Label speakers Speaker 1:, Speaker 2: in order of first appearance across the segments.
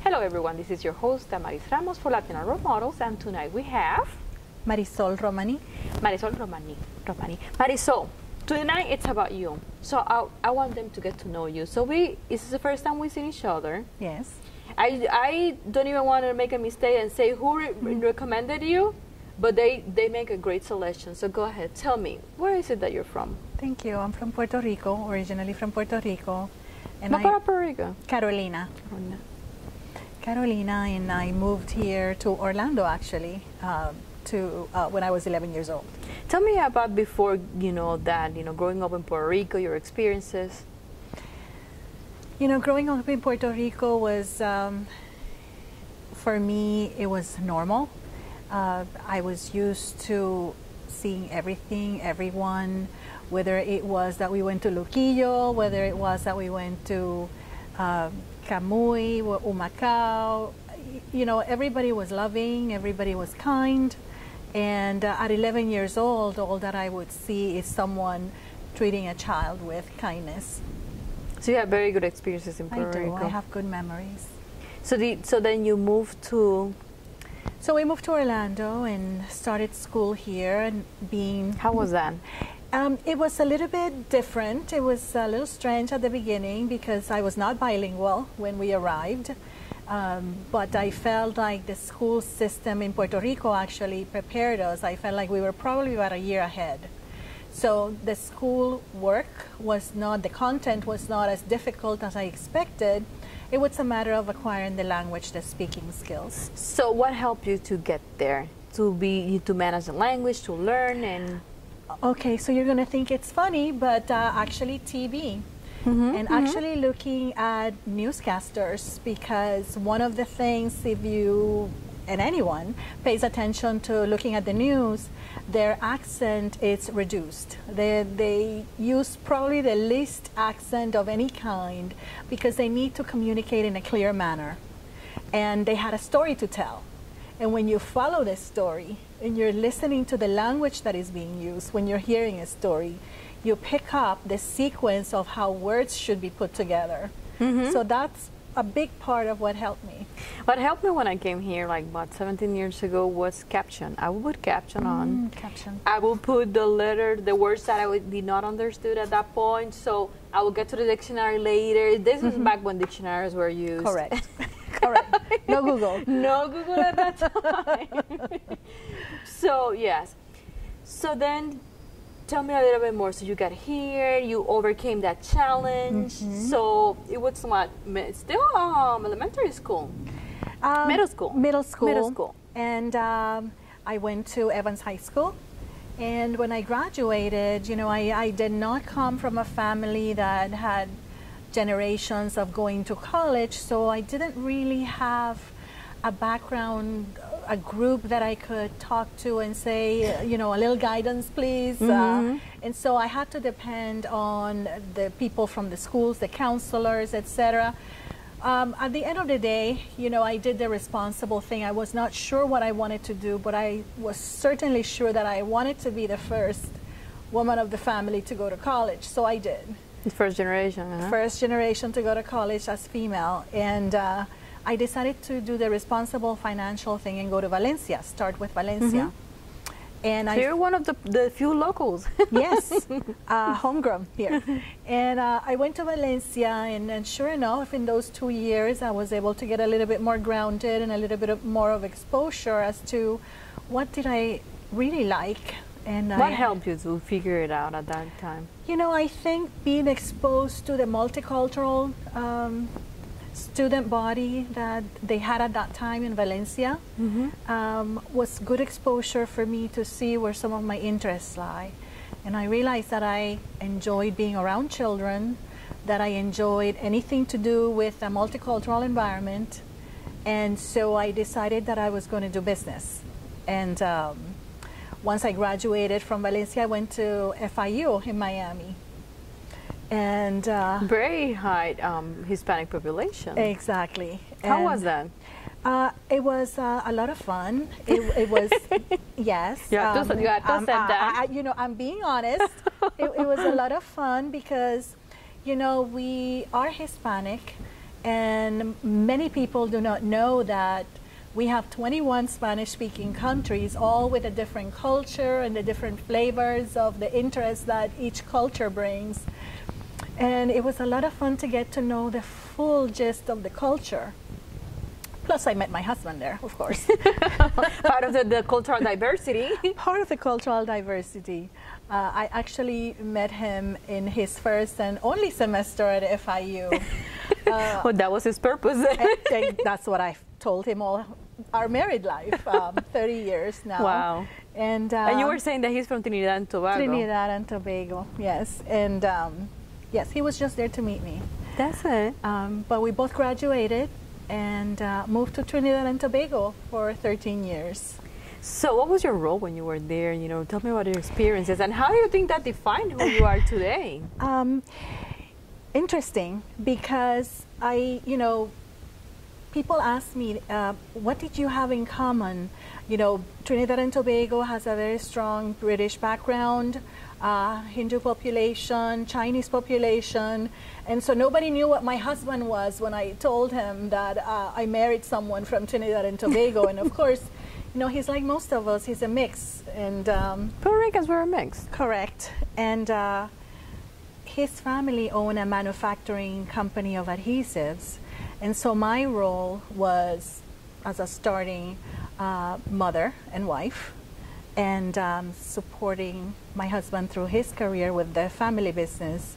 Speaker 1: Hello everyone, this is your host Damaris Ramos for Latina Role Models, and tonight we have
Speaker 2: Marisol Romany.
Speaker 1: Marisol Romany. Marisol, tonight it's about you. So I want them to get to know you. So this is the first time we've seen each other.
Speaker 2: Yes.
Speaker 1: I don't even want to make a mistake and say who recommended you, but they make a great selection. So go ahead, tell me, where is it that you're from?
Speaker 2: Thank you. I'm from Puerto Rico, originally from Puerto Rico.
Speaker 1: And Puerto Rico?
Speaker 2: Carolina. Carolina, and I moved here to Orlando actually when I was 11 years old.
Speaker 1: Tell me about before, growing up in Puerto Rico, your experiences.
Speaker 2: Growing up in Puerto Rico was, for me, it was normal. I was used to seeing everything, everyone, whether it was that we went to Luquillo, whether it was that we went to Camuy, Humacao. Everybody was loving, everybody was kind. And at 11 years old, all that I would see is someone treating a child with kindness.
Speaker 1: So you have very good experiences in Puerto Rico.
Speaker 2: I have good memories.
Speaker 1: So then you moved to...
Speaker 2: So we moved to Orlando and started school here, and
Speaker 1: How was that?
Speaker 2: It was a little bit different. It was a little strange at the beginning because I was not bilingual when we arrived. But I felt like the school system in Puerto Rico actually prepared us. I felt like we were probably about a year ahead. So the school work the content was not as difficult as I expected. It was a matter of acquiring the language, the speaking skills.
Speaker 1: So what helped you to get there? To manage the language, to learn and...
Speaker 2: Okay, so you're going to think it's funny, but actually TV. Actually looking at newscasters, because one of the things, if you and anyone pays attention to looking at the news, their accent is reduced. They use probably the least accent of any kind because they need to communicate in a clear manner. And they had a story to tell. And when you follow the story and you're listening to the language that is being used, when you're hearing a story, you pick up the sequence of how words should be put together. So that's a big part of what helped me.
Speaker 1: What helped me when I came here, like about 17 years ago, was caption. I would put caption on.
Speaker 2: Caption.
Speaker 1: I will put the words that I did not understood at that point. So I will get to the dictionary later. This is back when dictionaries were used.
Speaker 2: Correct. Correct. No Google.
Speaker 1: No Google at that time. So yes. So then, tell me a little bit more. So you got here, you overcame that challenge. So it was still elementary school? Middle school.
Speaker 2: Middle school. And I went to Evans High School. And when I graduated, I did not come from a family that had generations of going to college, so I didn't really have a background, a group that I could talk to and say, a little guidance, please. And so I had to depend on the people from the schools, the counselors, etc. At the end of the day, I did the responsible thing. I was not sure what I wanted to do, but I was certainly sure that I wanted to be the first woman of the family to go to college, so I did.
Speaker 1: First generation.
Speaker 2: First generation to go to college as female. And I decided to do the responsible financial thing and go to Valencia, start with Valencia. And
Speaker 1: you're one of the few locals.
Speaker 2: Yes, homegrown here. And I went to Valencia, and sure enough, in those 2 years, I was able to get a little bit more grounded and a little bit more of exposure as to what did I really like. And
Speaker 1: what helped you to figure it out at that time?
Speaker 2: I think being exposed to the multicultural student body that they had at that time in Valencia was good exposure for me to see where some of my interests lie. And I realized that I enjoyed being around children, that I enjoyed anything to do with a multicultural environment. And so I decided that I was going to do business. And once I graduated from Valencia, I went to FIU in Miami. And
Speaker 1: very high Hispanic population.
Speaker 2: Exactly.
Speaker 1: How was that?
Speaker 2: It was a lot of fun. It was, yes.
Speaker 1: You have to say that.
Speaker 2: I'm being honest. It was a lot of fun because, we are Hispanic, And many people do not know that we have 21 Spanish-speaking countries, all with a different culture and the different flavors of the interests that each culture brings. And it was a lot of fun to get to know the full gist of the culture. Plus, I met my husband there, of course.
Speaker 1: Part of the cultural diversity.
Speaker 2: Part of the cultural diversity. I actually met him in his first and only semester at FIU.
Speaker 1: Well, that was his purpose.
Speaker 2: And that's what I told him all our married life, 30 years now.
Speaker 1: Wow.
Speaker 2: And
Speaker 1: you were saying that he's from Trinidad and Tobago.
Speaker 2: Trinidad and Tobago, yes. And yes, he was just there to meet me.
Speaker 1: That's it.
Speaker 2: But we both graduated and moved to Trinidad and Tobago for 13 years.
Speaker 1: So what was your role when you were there? You know, tell me about your experiences and how do you think that defined who you are today?
Speaker 2: Interesting, because people ask me, what did you have in common? You know, Trinidad and Tobago has a very strong British background, Hindu population, Chinese population, and so nobody knew what my husband was when I told him that I married someone from Trinidad and Tobago. And of course, you know, he's like most of us, he's a mix. And
Speaker 1: Puerto Ricans were a mix.
Speaker 2: Correct. And his family owned a manufacturing company of adhesives. And so my role was as a starting mother and wife, and supporting my husband through his career with the family business.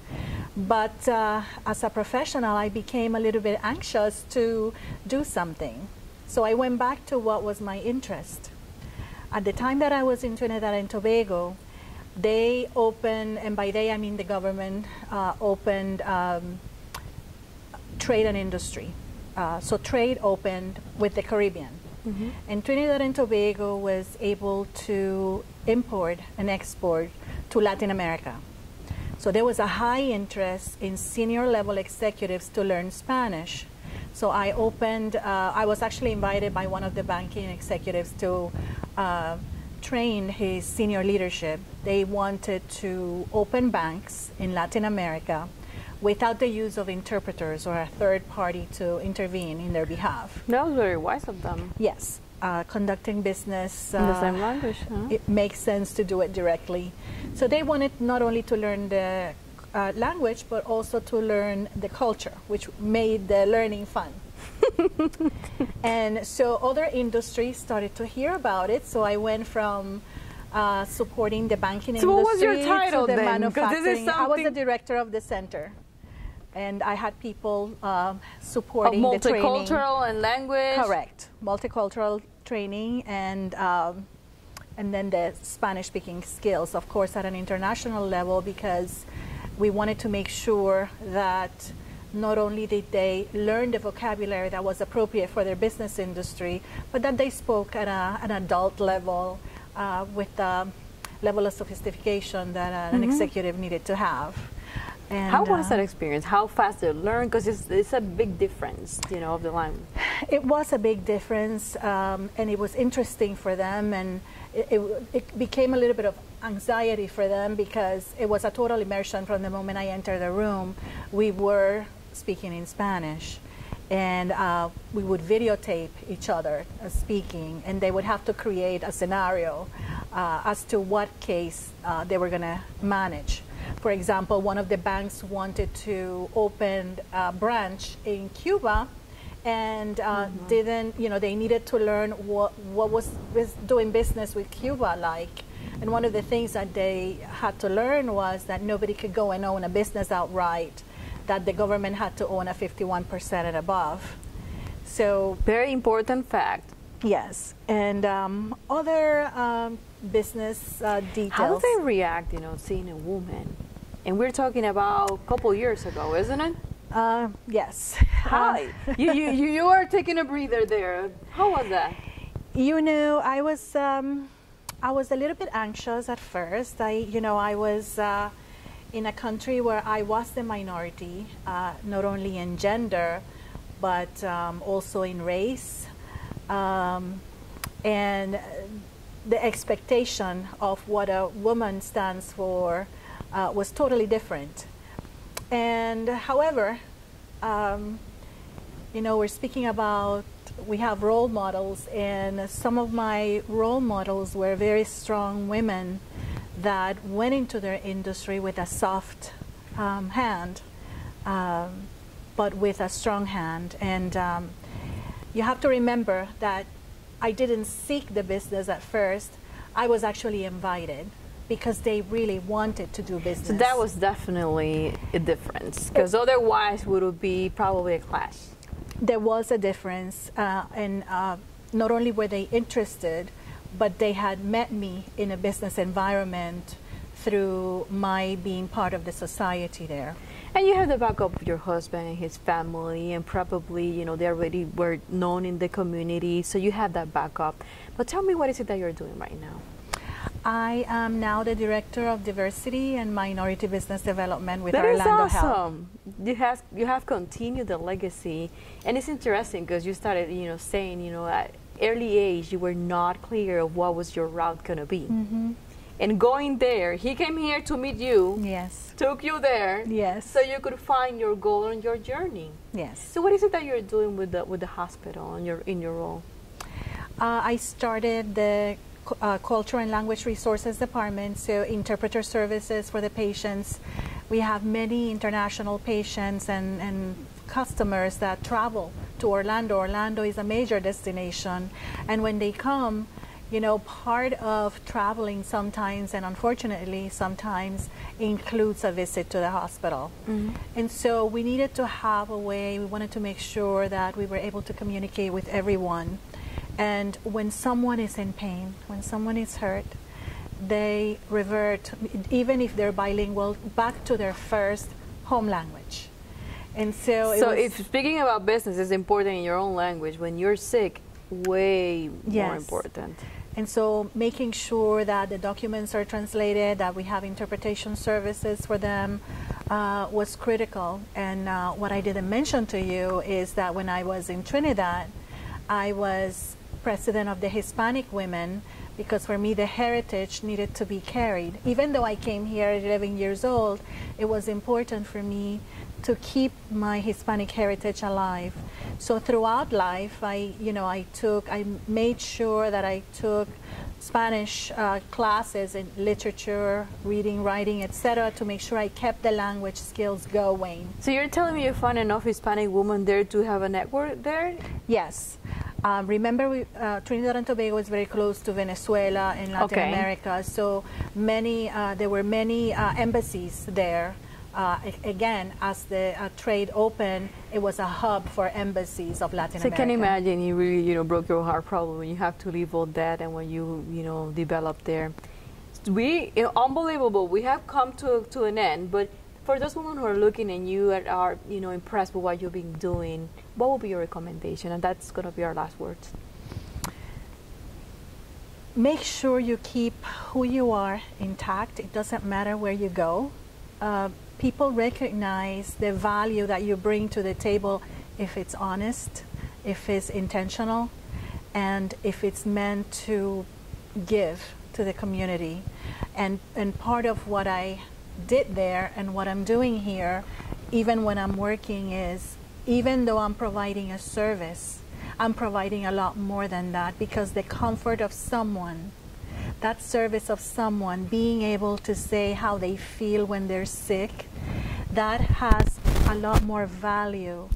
Speaker 2: But as a professional, I became a little bit anxious to do something. So I went back to what was my interest. At the time that I was in Trinidad and Tobago, they opened, and by they I mean the government, opened trade and industry. So trade opened with the Caribbean. Mm-hmm. And Trinidad and Tobago was able to import and export to Latin America. So there was a high interest in senior level executives to learn Spanish. So I opened, I was actually invited by one of the banking executives to train his senior leadership. They wanted to open banks in Latin America without the use of interpreters or a third party to intervene in their behalf.
Speaker 1: That was very wise of them.
Speaker 2: Yes, conducting business
Speaker 1: in the same language. Huh?
Speaker 2: It makes sense to do it directly. So they wanted not only to learn the language, but also to learn the culture, which made the learning fun. And so other industries started to hear about it. So I went from supporting the banking industry.
Speaker 1: So what was your title
Speaker 2: to the
Speaker 1: then?
Speaker 2: manufacturing. I was the director of the center. And I had people supporting the training.
Speaker 1: Multicultural and language.
Speaker 2: Correct, multicultural training, and then the Spanish-speaking skills, of course, at an international level, because we wanted to make sure that not only did they learn the vocabulary that was appropriate for their business industry, but that they spoke at an adult level with the level of sophistication that an executive needed to have. And
Speaker 1: how was that experience? How fast they learn? Because it's a big difference, you know, of the language.
Speaker 2: It was a big difference, and it was interesting for them, and it became a little bit of anxiety for them because it was a total immersion from the moment I entered the room. We were speaking in Spanish, and we would videotape each other speaking, and they would have to create a scenario as to what case they were going to manage. For example, one of the banks wanted to open a branch in Cuba, and didn't, you know, they needed to learn what was doing business with Cuba like. And one of the things that they had to learn was that nobody could go and own a business outright, that the government had to own a 51% and above. So
Speaker 1: very important fact.
Speaker 2: Yes, and other business details.
Speaker 1: How do they react, you know, seeing a woman? And we're talking about a couple years ago, isn't it?
Speaker 2: Yes.
Speaker 1: Hi. You are taking a breather there. How was that?
Speaker 2: You know, I was a little bit anxious at first. I was in a country where I was the minority, not only in gender, but also in race. And the expectation of what a woman stands for was totally different. And however, you know, we're speaking about, we have role models, and some of my role models were very strong women that went into their industry with a soft hand, but with a strong hand. And you have to remember that I didn't seek the business at first. I was actually invited because they really wanted to do business.
Speaker 1: So that was definitely a difference, because otherwise would it be probably a clash?
Speaker 2: There was a difference, and not only were they interested, but they had met me in a business environment through my being part of the society there.
Speaker 1: And you have the backup of your husband and his family, and probably, you know, they already were known in the community, so you have that backup. But tell me, what is it that you're doing right now?
Speaker 2: I am now the Director of Diversity and Minority Business Development with
Speaker 1: That
Speaker 2: Orlando
Speaker 1: is
Speaker 2: Health.
Speaker 1: awesome. You have continued the legacy, and it's interesting because you started, you know, saying, you know, at early age you were not clear of what was your route going to be.
Speaker 2: Mm-hmm.
Speaker 1: And going there, he came here to meet you.
Speaker 2: Yes.
Speaker 1: Took you there.
Speaker 2: Yes.
Speaker 1: So you could find your goal on your journey.
Speaker 2: Yes.
Speaker 1: So what is it that you're doing with the hospital in your role?
Speaker 2: I started the Culture and Language Resources Department, so interpreter services for the patients. We have many international patients and customers that travel to Orlando. Orlando is a major destination, and when they come, you know, part of traveling sometimes, and unfortunately sometimes, includes a visit to the hospital. Mm-hmm. And so we needed to have a way, we wanted to make sure that we were able to communicate with everyone. And when someone is in pain, when someone is hurt, they revert, even if they're bilingual, back to their first home language. And so
Speaker 1: if speaking about business is important in your own language, when you're sick, way more important.
Speaker 2: And so making sure that the documents are translated, that we have interpretation services for them, was critical. And what I didn't mention to you is that when I was in Trinidad, I was president of the Hispanic women, because for me the heritage needed to be carried. Even though I came here at 11 years old, it was important for me to keep my Hispanic heritage alive. So throughout life, I made sure that I took Spanish classes in literature, reading, writing, etc., to make sure I kept the language skills going.
Speaker 1: So you're telling me you found enough Hispanic women there to have a network there?
Speaker 2: Yes. Remember, Trinidad and Tobago is very close to Venezuela and Latin America, so there were many embassies there. Again, as the trade opened, it was a hub for embassies of Latin America.
Speaker 1: So I can imagine you really, you know, broke your heart probably when you have to leave all that and when you know, developed there. Unbelievable. We have come to an end, but for those women who are looking and you are, you know, impressed with what you've been doing, what would be your recommendation? And that's going to be our last words.
Speaker 2: Make sure you keep who you are intact. It doesn't matter where you go. People recognize the value that you bring to the table if it's honest, if it's intentional, and if it's meant to give to the community. And part of what I did there and what I'm doing here, even when I'm working, is even though I'm providing a service, I'm providing a lot more than that, because the comfort of someone, that service of someone, being able to say how they feel when they're sick, that has a lot more value.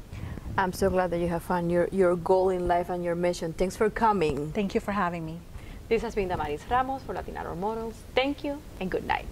Speaker 1: I'm so glad that you have found your goal in life and your mission. Thanks for coming.
Speaker 2: Thank you for having me.
Speaker 1: This has been Damaris Ramos for Latina Role Models. Thank you and good night.